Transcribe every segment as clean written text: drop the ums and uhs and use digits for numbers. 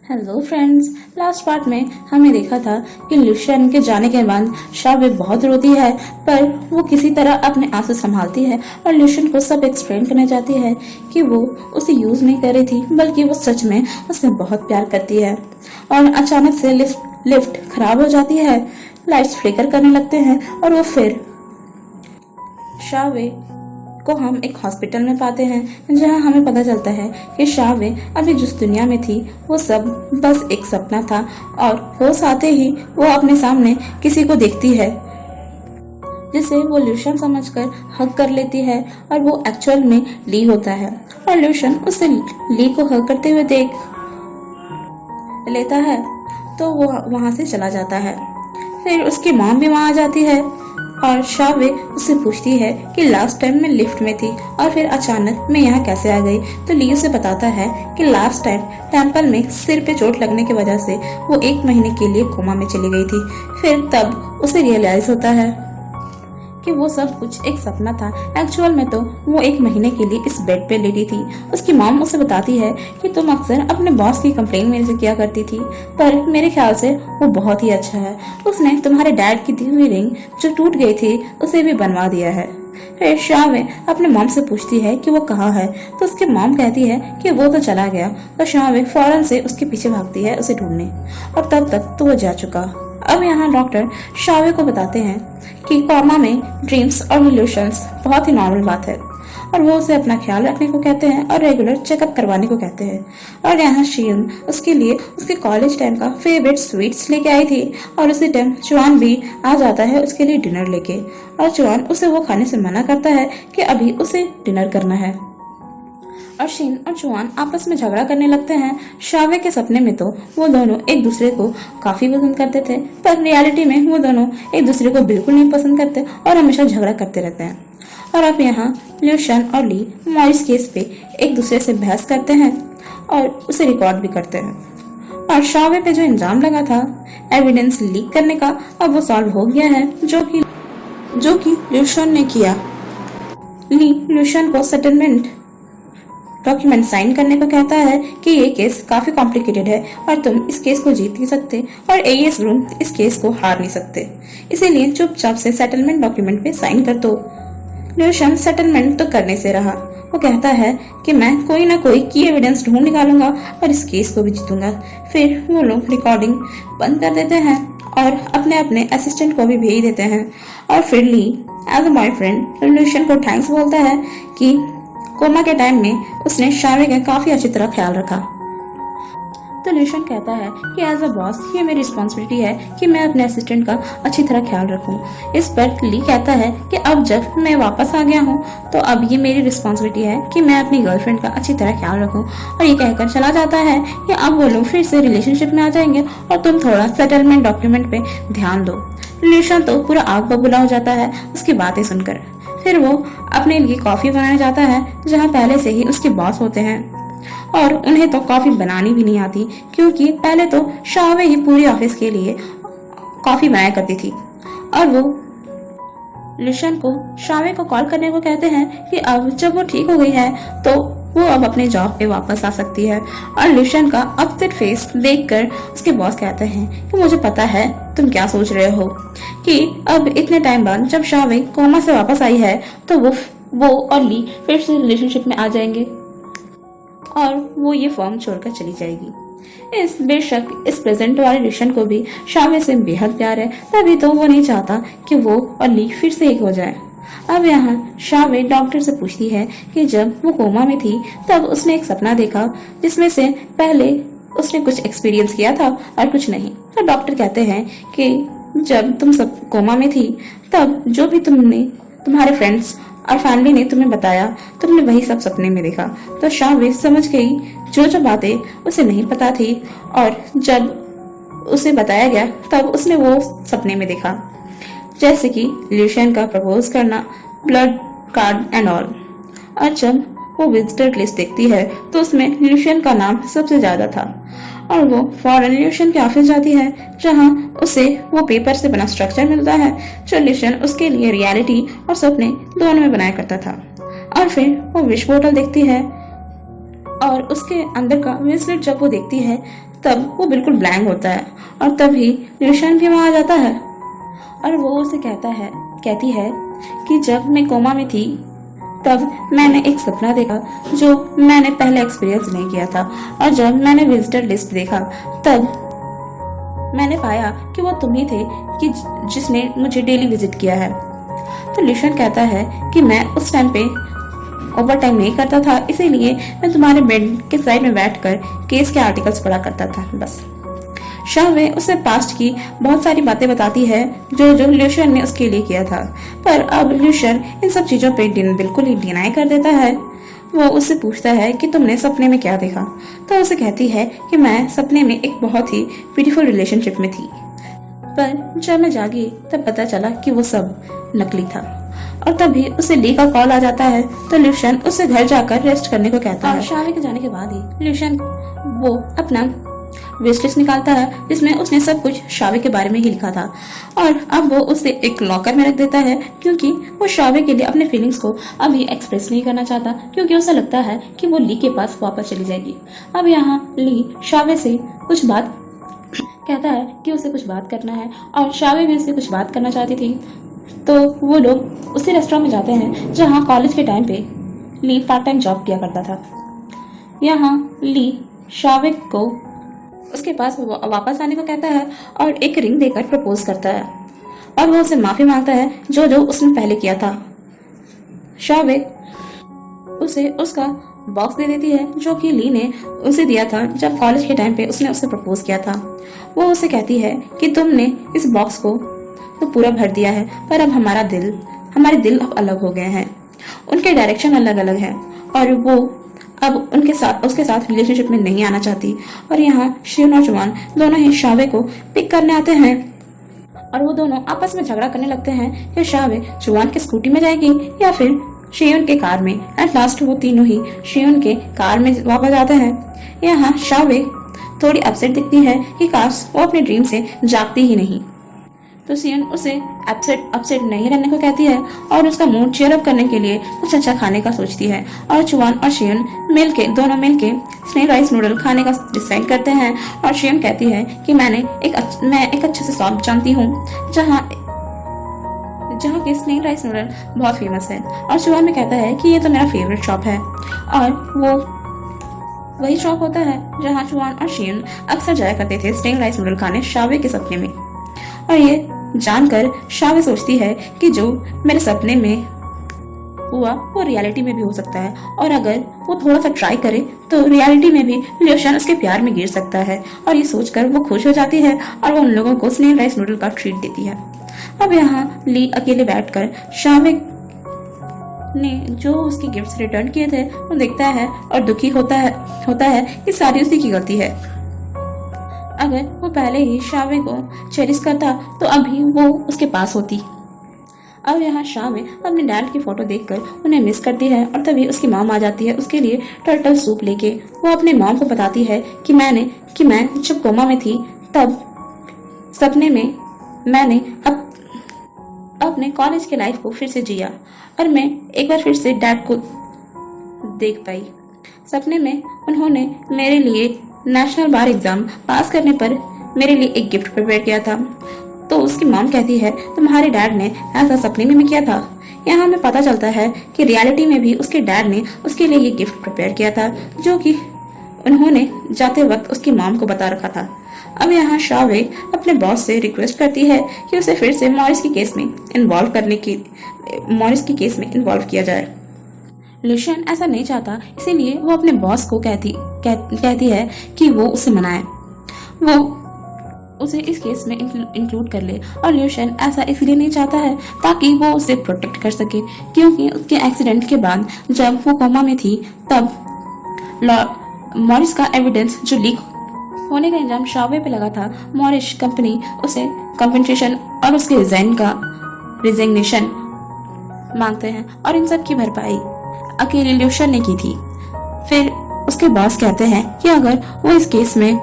Hello friends, last part में हमने देखा था कि ल्यूशियन के जाने के बाद शावे बहुत रोती है, पर वो किसी तरह अपने आंसू संभालती है और ल्यूशियन को सब एक्सप्लेन करना चाहती है कि वो उसे यूज नहीं कर रही थी, बल्कि वो सच में उससे बहुत प्यार करती है। और अचानक से लिफ्ट खराब हो जाती है, लाइट्स फ्लिकर करने लगते हैं और वो फिर शावे को हम एक हॉस्पिटल में पाते हैं, जहां हमें पता चलता है कि शावे अभी जिस दुनिया में थी वो सब बस एक सपना था और होश आते ही वो अपने सामने किसी को देखती है जिसे वो ल्यूशियन समझकर हग कर लेती है और वो एक्चुअल में ली होता है। और ल्यूशियन उसे ली को हग करते हुए देख लेता है तो वो वहां से चला जाता है। फिर उसकी मॉम भी वहां आ जाती है और शावे उससे पूछती है कि लास्ट टाइम मैं लिफ्ट में थी और फिर अचानक मैं यहाँ कैसे आ गई। तो ली उसे बताता है कि लास्ट टाइम टेम्पल में सिर पे चोट लगने की वजह से वो 1 महीने के लिए कोमा में चली गई थी। फिर तब उसे रियलाइज होता है कि वो सब कुछ एक सपना था, एक्चुअल में तो वो 1 महीने के लिए इस बेड पे लेटी थी। उसकी मॉम उसे बताती है कि तुम अक्सर अपने बॉस की कंप्लेन मेरे से किया करती थी, पर मेरे ख्याल से वो बहुत ही अच्छा है। उसने तुम्हारे डैड की दी हुई रिंग जो टूट गई थी उसे भी बनवा दिया है। फिर शावे अपने मॉम से पूछती है कि वो कहाँ है, तो उसकी मॉम कहती है कि वो तो चला गया। तो शावे फौरन से उसके पीछे भागती है उसे ढूंढने, और तब तक तो वो जा चुका। अब यहाँ डॉक्टर शावे को बताते हैं कि कोमा में ड्रीम्स और इल्यूशंस बहुत ही नॉर्मल बात है और वो उसे अपना ख्याल रखने को कहते हैं और रेगुलर चेकअप करवाने को कहते हैं। और यहाँ शीन उसके लिए उसके कॉलेज टाइम का फेवरेट स्वीट्स लेके आई थी और उसी टाइम चुआन भी आ जाता है उसके लिए डिनर लेके, और चुआन उसे वो खाने से मना करता है कि अभी उसे डिनर करना है। और शीन और चुआन आपस में झगड़ा करने लगते हैं। शावे के सपने में तो वो दोनों एक दूसरे को काफी पसंद करते थे, पर रियलिटी में वो दोनों एक दूसरे को बिल्कुल नहीं पसंद करते और हमेशा झगड़ा करते रहते हैं। और अब यहाँ ल्यूशियन और ली मॉरिस केस पे एक दूसरे से बहस करते हैं और उसे रिकॉर्ड भी करते हैं। और शावे पे जो इल्जाम लगा था एविडेंस लीक करने का, अब वो सॉल्व हो गया है, जो कि ल्यूशियन ने किया। ली ल्यूशियन को सेटलमेंट डॉक्यूमेंट साइन करने को कहता है कि ये केस काफी कॉम्प्लिकेटेड है और तुम इस केस को जीत नहीं सकते और एईएस रूम इस केस को हार नहीं सकते, इसीलिए चुपचाप से सेटलमेंट डॉक्यूमेंट पे साइन कर दो। ल्यूशियन सेटलमेंट तो करने से रहा, वो कहता है कि मैं कोई ना कोई की एविडेंस ढूंढ निकालूंगा और इस केस को भी जीतूंगा। फिर वो लोग रिकॉर्डिंग बंद कर देते हैं और अपने अपने असिस्टेंट को भी भेज देते हैं। और फिर ली एज अ बॉयफ्रेंड ल्यूशियन को थैंक्स बोलता है कि कोमा के टाइम में उसने शावे का काफी अच्छी तरह ख्याल रखा। तो ल्यूशियन कहता है कि एज अ बॉस ये मेरी रिस्पॉन्सिबिलिटी है कि मैं अपने असिस्टेंट का अच्छी तरह ख्याल रखूं। इस पर ली कहता है कि अब जब मैं वापस आ गया हूं तो अब ये मेरी रिस्पॉन्सिबिलिटी है कि मैं अपनी गर्लफ्रेंड का अच्छी तरह ख्याल रखूं। और ये कहकर चला जाता है कि अब वो लोग फिर से रिलेशनशिप में आ जाएंगे और तुम थोड़ा सेटलमेंट डॉक्यूमेंट पे ध्यान दो। ल्यूशियन तो पूरा आग बबूला हो जाता है उसकी बातें सुनकर। फिर वो अपने लिए कॉफी बनाने जाता है, जहाँ पहले से ही उसके बॉस होते हैं और उन्हें तो कॉफी बनानी भी नहीं आती, क्योंकि पहले तो शावे ही पूरी ऑफिस के लिए कॉफी बनाया करती थी। और वो ल्यूशियन को शावे को कॉल करने को कहते हैं कि अब जब वो ठीक हो गई है तो वो अब अपने जॉब पे वापस आ सकती है। और ल्यूशियन का अपसेट फेस देखकर उसके बॉस कहते हैं कि मुझे पता है तुम क्या सोच रहे हो कि अब इतने टाइम बाद जब शावे कोमा से वापस आई है तो वो और ली फिर से रिलेशनशिप में आ जाएंगे और वो ये फॉर्म छोड़कर चली जाएगी। बेशक इस प्रेजेंट वाले ल्यूशियन को भी शावे से बेहद प्यार है, तभी तो वो नहीं चाहता कि वो और ली फिर से एक हो जाए। अब यहाँ शावे डॉक्टर से पूछती है कि जब वो कोमा में थी तब उसने एक सपना देखा जिसमें से पहले उसने कुछ एक्सपीरियंस किया था और कुछ नहीं। तो डॉक्टर कहते हैं कि जब तुम सब कोमा में थी तब जो भी तुम्हारे फ्रेंड्स और फैमिली ने तुम्हें बताया तुमने वही सब सपने में देखा। तो शावे समझ गई जो बातें उसे नहीं पता थी, और जब उसे बताया गया तब उसने वो सपने में देखा, जैसे कि ल्यूशियन का प्रपोज करना, ब्लड कार्ड एंड ऑल। और जब वो विजिटर लिस्ट देखती है तो उसमें ल्यूशियन का नाम सबसे ज्यादा था और वो फौरन ल्यूशियन के ऑफिस जाती है, जहां उसे वो पेपर से बना स्ट्रक्चर मिलता है जो ल्यूशियन उसके लिए रियलिटी और सपने दोनों में बनाया करता था। और फिर वो विश बोतल देखती है और उसके अंदर का ब्रेसलेट जब वो देखती है तब वो बिल्कुल ब्लैंक होता है और तभी ल्यूशियन भी वहां आ जाता है और वो उसे कहती है कि जब मैं कोमा में थी तब मैंने एक सपना देखा जो मैंने पहले एक्सपीरियंस नहीं किया था और जब मैंने विजिटर लिस्ट देखा तब मैंने पाया कि वो तुम ही थे कि जिसने मुझे डेली विजिट किया है। तो ल्यूशियन कहता है कि मैं उस टाइम पे ओवर टाइम नहीं करता था, इसीलिए मैं तुम्हारे बेड के साइड में बैठकर केस के आर्टिकल्स पढ़ा करता था बस। शावे उसे पास्ट की बहुत सारी बातें बताती है जो ल्यूशियन ने उसके लिए किया था, पर अब ल्यूशियन इन सब चीजों पे बिल्कुल ही डिनाई कर देता है। वो उससे पूछता है कि तुमने सपने में क्या देखा, तो उसे कहती है कि मैं सपने में एक बहुत ही ब्यूटीफुल रिलेशनशिप में थी, पर जब मैं जागी तब पता चला कि वो सब नकली था। और तभी उसे ली का कॉल आ जाता है, तो ल्यूशियन उसे घर जाकर रेस्ट करने को कहता है। शावे के जाने के बाद ही ल्यूशियन वो अपना विश लिस्ट निकालता है जिसमें उसने सब कुछ शावे के बारे में ही लिखा था और अब वो उसे एक लॉकर में रख देता है क्योंकि वो शावे के लिए अपने फीलिंग्स को अभी एक्सप्रेस नहीं करना चाहता, क्योंकि उसे लगता है कि वो ली के पास वापस चली जाएगी। अब यहाँ ली शावे से कुछ बात कहता है कि उसे कुछ बात करना है और शावे भी उससे कुछ बात करना चाहती थी। तो वो लोग उसी रेस्टोरेंट में जाते हैं जहाँ कॉलेज के टाइम पे ली पार्ट टाइम जॉब किया करता था। यहाँ ली शावे को उसके पास वापस आने को कहता है और एक रिंग देकर प्रपोज करता है और वो उसे माफी मांगता है जो उसने पहले किया था। शावे उसे उसका बॉक्स दे देती है जो कि ली ने उसे दिया था जब कॉलेज के टाइम पे उसने उसे प्रपोज किया था। वो उसे कहती है कि तुमने इस बॉक्स को तो पूरा भर दिया है, पर अब हमारे दिल अब अलग हो गए हैं, उनके डायरेक्शन अलग अलग है और वो अब उसके साथ रिलेशनशिप में नहीं आना चाहती। और यहाँ शिवन और जुआन दोनों ही शावे को पिक करने आते हैं और वो दोनों आपस में झगड़ा करने लगते हैं कि शावे जुआन के स्कूटी में जाएगी या फिर शिवन के कार में। एट लास्ट वो तीनों ही शिवन के कार में वापस आते हैं। यहाँ शावे थोड़ी अपसेट दिखती है कि काश वो अपने ड्रीम से जागती ही नहीं, तो सियन उसे अपसेट नहीं रहने को कहती है और उसका मूड चेयर अप करने के लिए कुछ अच्छा खाने का सोचती है और जुआन और शियन दोनों मिलके स्नेक राइस नूडल खाने का डिसाइड करते हैं। और शियन कहती है कि मैं एक अच्छे से शॉप जानती हूँ जहाँ के स्नेक राइस नूडल बहुत फेमस है। और जुआन में कहता है कि ये तो मेरा फेवरेट शॉप है और वो वही शॉप होता है जहाँ जुआन और शियन अक्सर जाया करते थे स्नेक राइस नूडल खाने शावे के सपने में। और ये जानकर शावे सोचती है कि जो मेरे सपने में हुआ वो रियलिटी में भी हो सकता है और अगर वो थोड़ा सा ट्राई करे तो रियलिटी में भी ल्यूशियन उसके प्यार में गिर सकता है। और ये सोचकर वो खुश हो जाती है और वो उन लोगों को स्नेक राइस नूडल का ट्रीट देती है। अब यहाँ ली अकेले बैठकर शावे ने जो उसके गिफ्ट्स रिटर्न किए थे वो देखता है और दुखी होता है कि सारी उसी की गलती है। अगर वो पहले ही शावे को चेरिश करता तो अभी वो उसके पास होती। अब यहाँ शावे अपने डैड की फोटो देखकर उन्हें मिस करती है और तभी उसकी मॉम आ जाती है उसके लिए टर्टल सूप लेके। वो अपने मॉम को बताती है कि मैं जब कोमा में थी तब सपने में मैंने अपने कॉलेज के लाइफ को फिर से जिया और मैं एक बार फिर से डैड को देख पाई। सपने में उन्होंने मेरे लिए नेशनल बार एग्जाम पास करने पर मेरे लिए एक गिफ्ट प्रिपेयर किया था। तो उसकी मॉम कहती है तुम्हारे डैड ने ऐसा सपने में किया था। यहाँ हमें पता चलता है कि रियलिटी में भी उसके डैड ने उसके लिए ये गिफ्ट प्रिपेयर किया था जो कि उन्होंने जाते वक्त उसकी मॉम को बता रखा था। अब यहाँ शावे अपने बॉस से रिक्वेस्ट करती है कि उसे फिर से मॉरिस के केस में इन्वॉल्व किया जाए। ल्यूशियन ऐसा नहीं चाहता, इसीलिए वो अपने बॉस को कहती है कि वो उसे मनाए, वो उसे इस केस में इंक्लूड कर ले। और ल्यूशियन ऐसा इसलिए नहीं चाहता है ताकि वो उसे प्रोटेक्ट कर सके, क्योंकि उसके एक्सीडेंट के बाद जब वो कोमा में थी तब मॉरिस का एविडेंस जो लीक होने का इल्जाम शावे पे लगा था, मॉरिस कंपनी उसे कंपनसेशन और उसके रिजिग्नेशन मांगते हैं और इन सब की भरपाई अकेले ल्यूशियन ने की थी। फिर उसके बॉस कहते हैं कि अगर वो इस केस में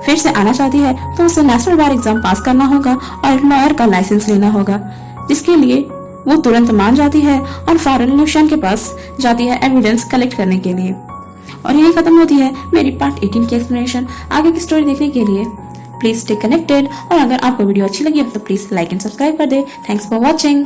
फिर से आना चाहती है तो उसे नेशनल बार एग्जाम पास करना होगा और लॉयर का लाइसेंस लेना होगा, जिसके लिए वो तुरंत मान जाती है और फौरन ल्यूशियन के पास जाती है एविडेंस कलेक्ट करने के लिए। और यही खत्म होती है मेरी पार्ट 18 की एक्सप्लेनेशन। आगे की स्टोरी देखने के लिए प्लीज स्टे कनेक्टेड, और अगर आपको वीडियो अच्छी लगी हो तो प्लीज लाइक एंड सब्सक्राइब कर दे। Thanks for watching.